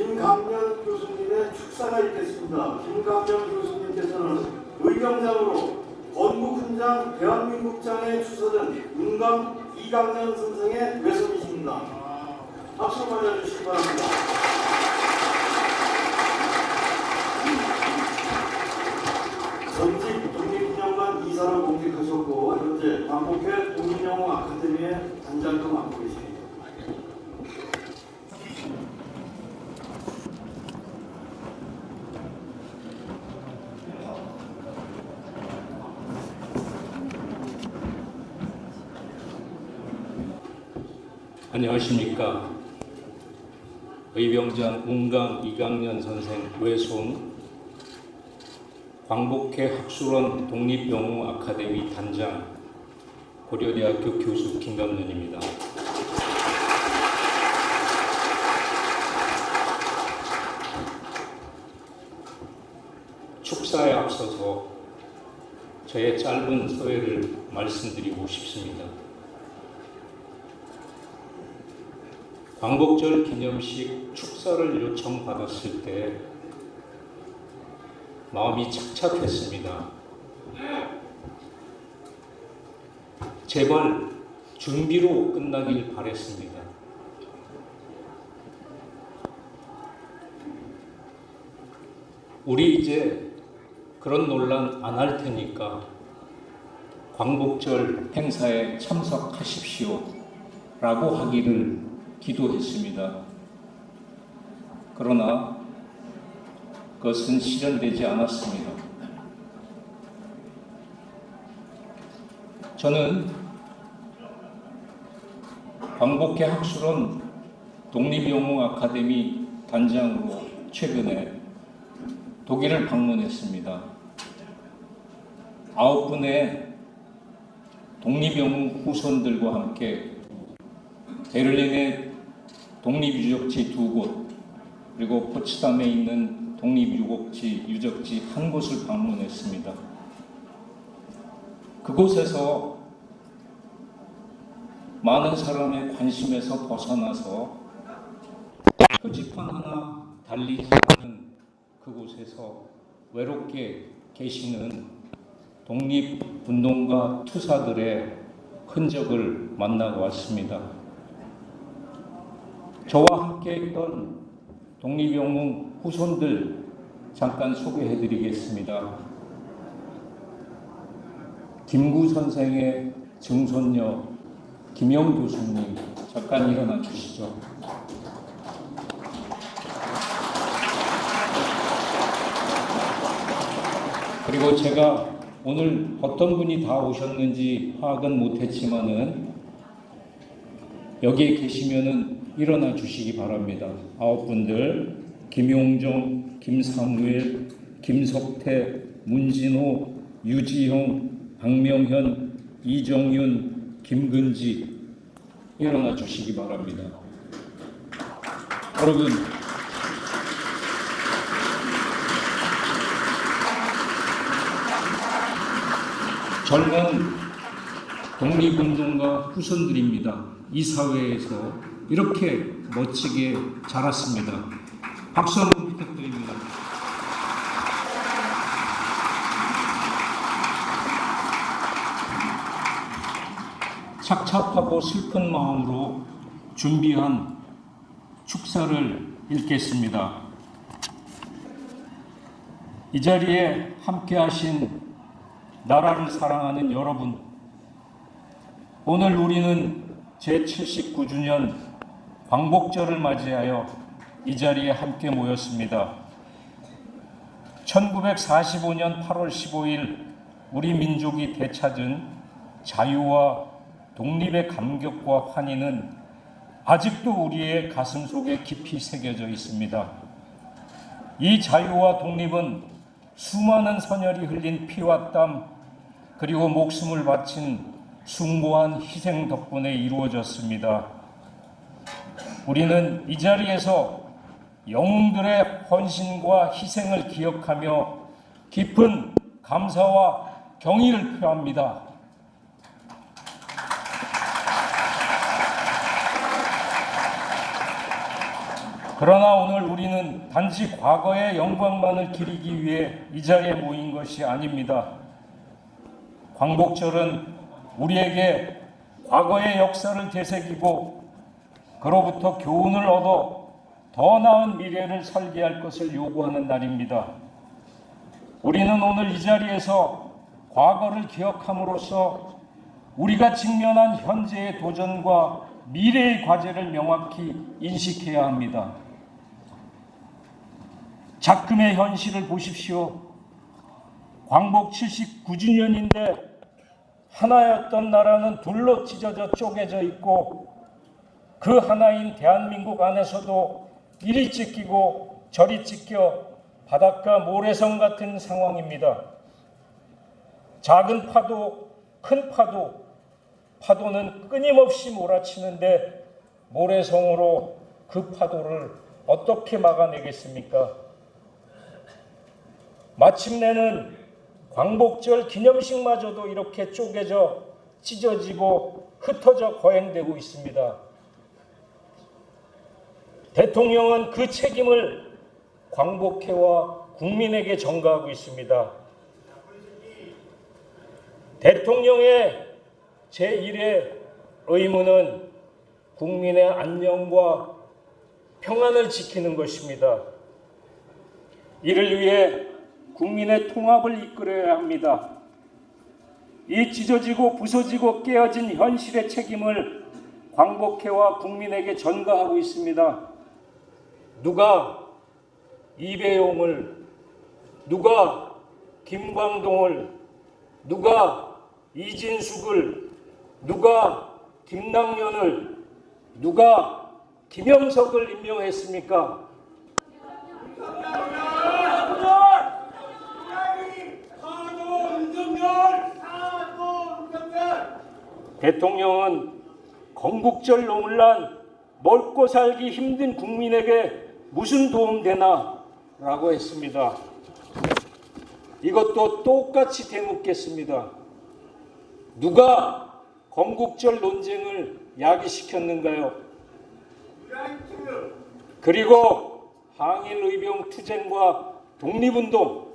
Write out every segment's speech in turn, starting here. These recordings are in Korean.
김강년 교수님의 축사가 있겠습니다. 김강년 교수님께서는 의병장으로 건국훈장 대한민국장에 추서된 운감 이강년 선생의 외손이십니다. 박수 맞아주시기 바랍니다. 전직 독립기념관 이사로 공직하셨고 현재 광복회 독립영웅 아카데미의 단장도 맡고 계십니다. 안녕하십니까. 의병장 운감 이강년 선생 외손, 광복회 학술원 독립영웅 아카데미 단장, 고려대학교 교수 김감년입니다. 축사에 앞서서 저의 짧은 소회를 말씀드리고 싶습니다. 광복절 기념식 축사를 요청받았을 때 마음이 착잡했습니다. 제발 준비로 끝나길 바랬습니다. 우리 이제 그런 논란 안 할 테니까 광복절 행사에 참석하십시오 라고 하기를 기도했습니다. 그러나 그것은 실현되지 않았습니다. 저는 광복회 학술원 독립영웅 아카데미 단장으로 최근에 독일을 방문했습니다. 9분의 독립영웅 후손들과 함께 베를린의 독립유적지 2곳, 그리고 포츠담에 있는 독립유적지 1곳을 방문했습니다. 그곳에서 많은 사람의 관심에서 벗어나서 표지판 하나 달리지 않은 그곳에서 외롭게 계시는 독립운동가 투사들의 흔적을 만나고 왔습니다. 저와 함께 했던 독립영웅 후손들 잠깐 소개해드리겠습니다. 김구 선생의 증손녀 김영 교수님, 잠깐 일어나 주시죠. 그리고 제가 오늘 어떤 분이 다 오셨는지 파악은 못했지만은 여기에 계시면은 일어나 주시기 바랍니다. 9분들, 김용정, 김사무엘, 김석태, 문진호, 유지형, 박명현, 이정윤, 김근지 일어나 주시기 바랍니다. 여러분, 젊은 독립운동가 후손들입니다. 이 사회에서 이렇게 멋지게 자랐습니다. 박수 한번 부탁드립니다. 착잡하고 슬픈 마음으로 준비한 축사를 읽겠습니다. 이 자리에 함께하신 나라를 사랑하는 여러분, 오늘 우리는 제79주년 광복절을 맞이하여 이 자리에 함께 모였습니다. 1945년 8월 15일 우리 민족이 되찾은 자유와 독립의 감격과 환희는 아직도 우리의 가슴 속에 깊이 새겨져 있습니다. 이 자유와 독립은 수많은 선열이 흘린 피와 땀 그리고 목숨을 바친 숭고한 희생 덕분에 이루어졌습니다. 우리는 이 자리에서 영웅들의 헌신과 희생을 기억하며 깊은 감사와 경의를 표합니다. 그러나 오늘 우리는 단지 과거의 영광만을 기리기 위해 이 자리에 모인 것이 아닙니다. 광복절은 우리에게 과거의 역사를 되새기고 그로부터 교훈을 얻어 더 나은 미래를 설계할 것을 요구하는 날입니다. 우리는 오늘 이 자리에서 과거를 기억함으로써 우리가 직면한 현재의 도전과 미래의 과제를 명확히 인식해야 합니다. 작금의 현실을 보십시오. 광복 79주년인데 하나였던 나라는 둘로 찢어져 쪼개져 있고 그 하나인 대한민국 안에서도 이리 찢기고 저리 찢겨 바닷가 모래성 같은 상황입니다. 작은 파도, 큰 파도, 파도는 끊임없이 몰아치는데 모래성으로 그 파도를 어떻게 막아내겠습니까? 마침내는 광복절 기념식마저도 이렇게 쪼개져 찢어지고 흩어져 거행되고 있습니다. 대통령은 그 책임을 광복회와 국민에게 전가하고 있습니다. 대통령의 제1의 의무는 국민의 안녕과 평안을 지키는 것입니다. 이를 위해 국민의 통합을 이끌어야 합니다. 이 찢어지고 부서지고 깨어진 현실의 책임을 광복회와 국민에게 전가하고 있습니다. 누가 이배용을, 누가 김광동을, 누가 이진숙을, 누가 김남년을, 누가 김영석을 임명했습니까? 대통령은 건국절 논란, 먹고 살기 힘든 국민에게 무슨 도움 되나? 라고 했습니다. 이것도 똑같이 되묻겠습니다. 누가 건국절 논쟁을 야기시켰는가요? 그리고 항일의병 투쟁과 독립운동,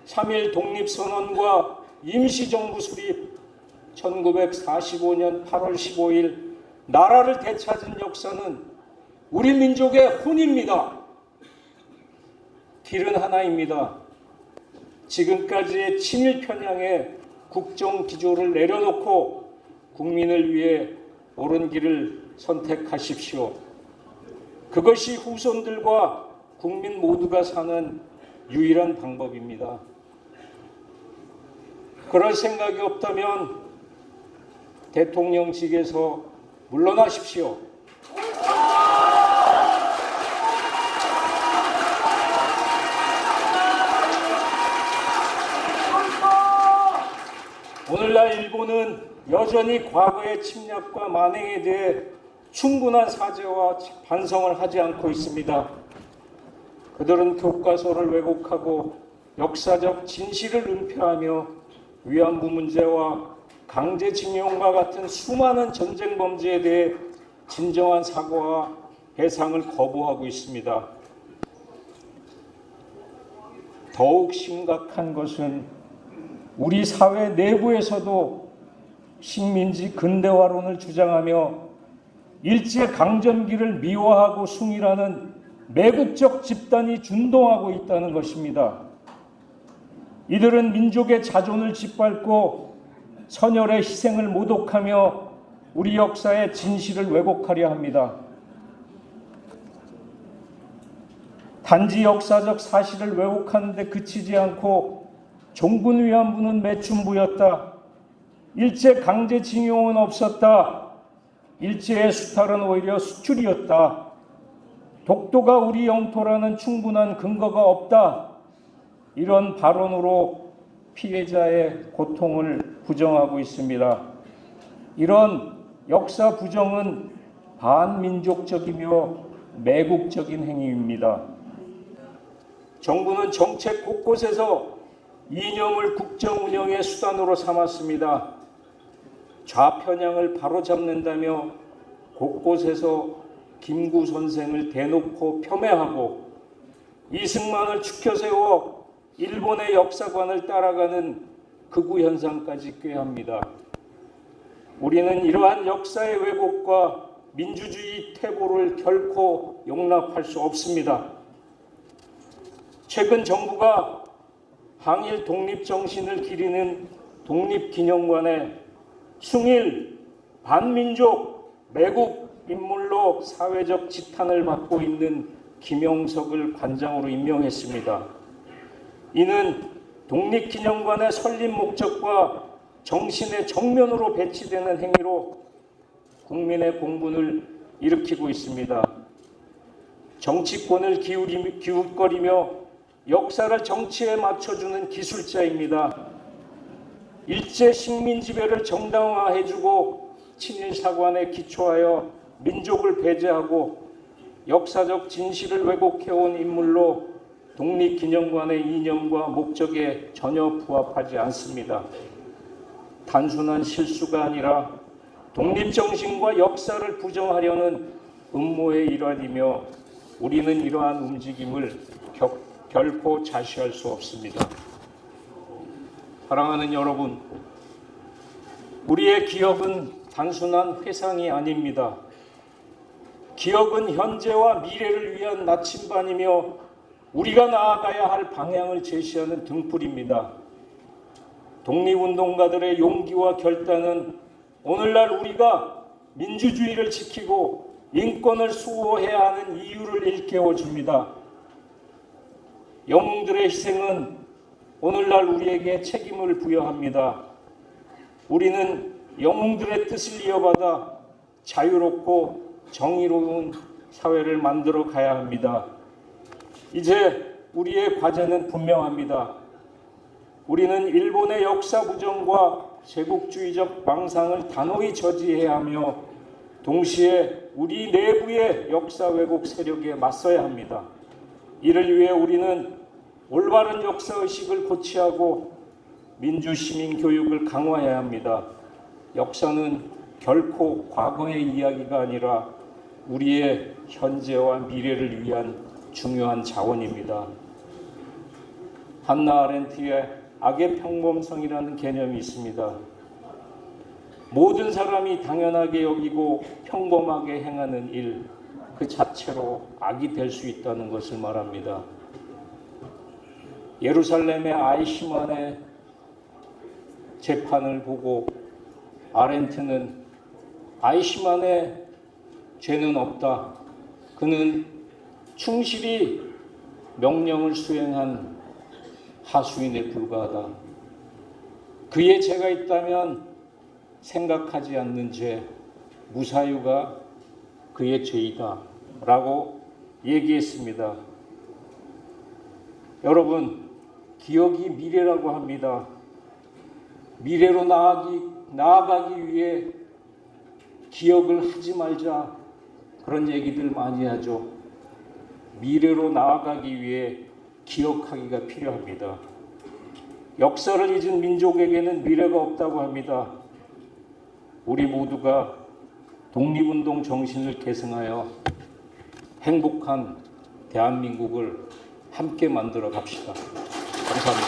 3.1 독립선언과 임시정부 수립, 1945년 8월 15일 나라를 되찾은 역사는 우리 민족의 혼입니다. 길은 하나입니다. 지금까지의 친일 편향의 국정 기조를 내려놓고 국민을 위해 옳은 길을 선택하십시오. 그것이 후손들과 국민 모두가 사는 유일한 방법입니다. 그럴 생각이 없다면 대통령직에서 물러나십시오. 오늘날 일본은 여전히 과거의 침략과 만행에 대해 충분한 사죄와 반성을 하지 않고 있습니다. 그들은 교과서를 왜곡하고 역사적 진실을 은폐하며 위안부 문제와 강제징용과 같은 수많은 전쟁 범죄에 대해 진정한 사과와 배상을 거부하고 있습니다. 더욱 심각한 것은 우리 사회 내부에서도 식민지 근대화론을 주장하며 일제강점기를 미화하고 숭일하는 매국적 집단이 준동하고 있다는 것입니다. 이들은 민족의 자존을 짓밟고 선열의 희생을 모독하며 우리 역사의 진실을 왜곡하려 합니다. 단지 역사적 사실을 왜곡하는 데 그치지 않고 종군 위안부는 매춘부였다. 일제 강제징용은 없었다. 일제의 수탈은 오히려 수출이었다. 독도가 우리 영토라는 충분한 근거가 없다. 이런 발언으로 피해자의 고통을 부정하고 있습니다. 이런 역사 부정은 반민족적이며 매국적인 행위입니다. 정부는 정책 곳곳에서 이념을 국정 운영의 수단으로 삼았습니다. 좌편향을 바로잡는다며 곳곳에서 김구 선생을 대놓고 폄훼하고 이승만을 추켜세워 일본의 역사관을 따라가는 극우 현상까지 꾀합니다. 우리는 이러한 역사의 왜곡과 민주주의 퇴보를 결코 용납할 수 없습니다. 최근 정부가 항일 독립정신을 기리는 독립기념관에 숭일, 반민족, 매국 인물로 사회적 지탄을 받고 있는 김영석을 관장으로 임명했습니다. 이는 독립기념관의 설립 목적과 정신의 정면으로 배치되는 행위로 국민의 공분을 일으키고 있습니다. 정치권을 기웃거리며 역사를 정치에 맞춰주는 기술자입니다. 일제 식민 지배를 정당화해주고 친일사관에 기초하여 민족을 배제하고 역사적 진실을 왜곡해온 인물로 독립기념관의 이념과 목적에 전혀 부합하지 않습니다. 단순한 실수가 아니라 독립정신과 역사를 부정하려는 음모의 일환이며 우리는 이러한 움직임을 결코 자시할 수 없습니다. 사랑하는 여러분, 우리의 기억은 단순한 회상이 아닙니다. 기억은 현재와 미래를 위한 나침반이며 우리가 나아가야 할 방향을 제시하는 등불입니다. 독립운동가들의 용기와 결단은 오늘날 우리가 민주주의를 지키고 인권을 수호해야 하는 이유를 일깨워줍니다. 영웅들의 희생은 오늘날 우리에게 책임을 부여합니다. 우리는 영웅들의 뜻을 이어받아 자유롭고 정의로운 사회를 만들어 가야 합니다. 이제 우리의 과제는 분명합니다. 우리는 일본의 역사 부정과 제국주의적 망상을 단호히 저지해야 하며 동시에 우리 내부의 역사 왜곡 세력에 맞서야 합니다. 이를 위해 우리는 올바른 역사의식을 고취하고 민주시민 교육을 강화해야 합니다. 역사는 결코 과거의 이야기가 아니라 우리의 현재와 미래를 위한 중요한 자원입니다. 한나 아렌트의 악의 평범성이라는 개념이 있습니다. 모든 사람이 당연하게 여기고 평범하게 행하는 일, 그 자체로 악이 될 수 있다는 것을 말합니다. 예루살렘의 아이시만의 재판을 보고 아렌트는 아이시만의 죄는 없다. 그는 충실히 명령을 수행한 하수인에 불과하다. 그의 죄가 있다면 생각하지 않는 죄, 무사유가 그의 죄이다 라고 얘기했습니다. 여러분, 기억이 미래라고 합니다. 미래로 나아가기 위해 기억을 하지 말자, 그런 얘기들 많이 하죠. 미래로 나아가기 위해 기억하기가 필요합니다. 역사를 잊은 민족에게는 미래가 없다고 합니다. 우리 모두가 독립운동 정신을 계승하여 행복한 대한민국을 함께 만들어 갑시다. 감사합니다.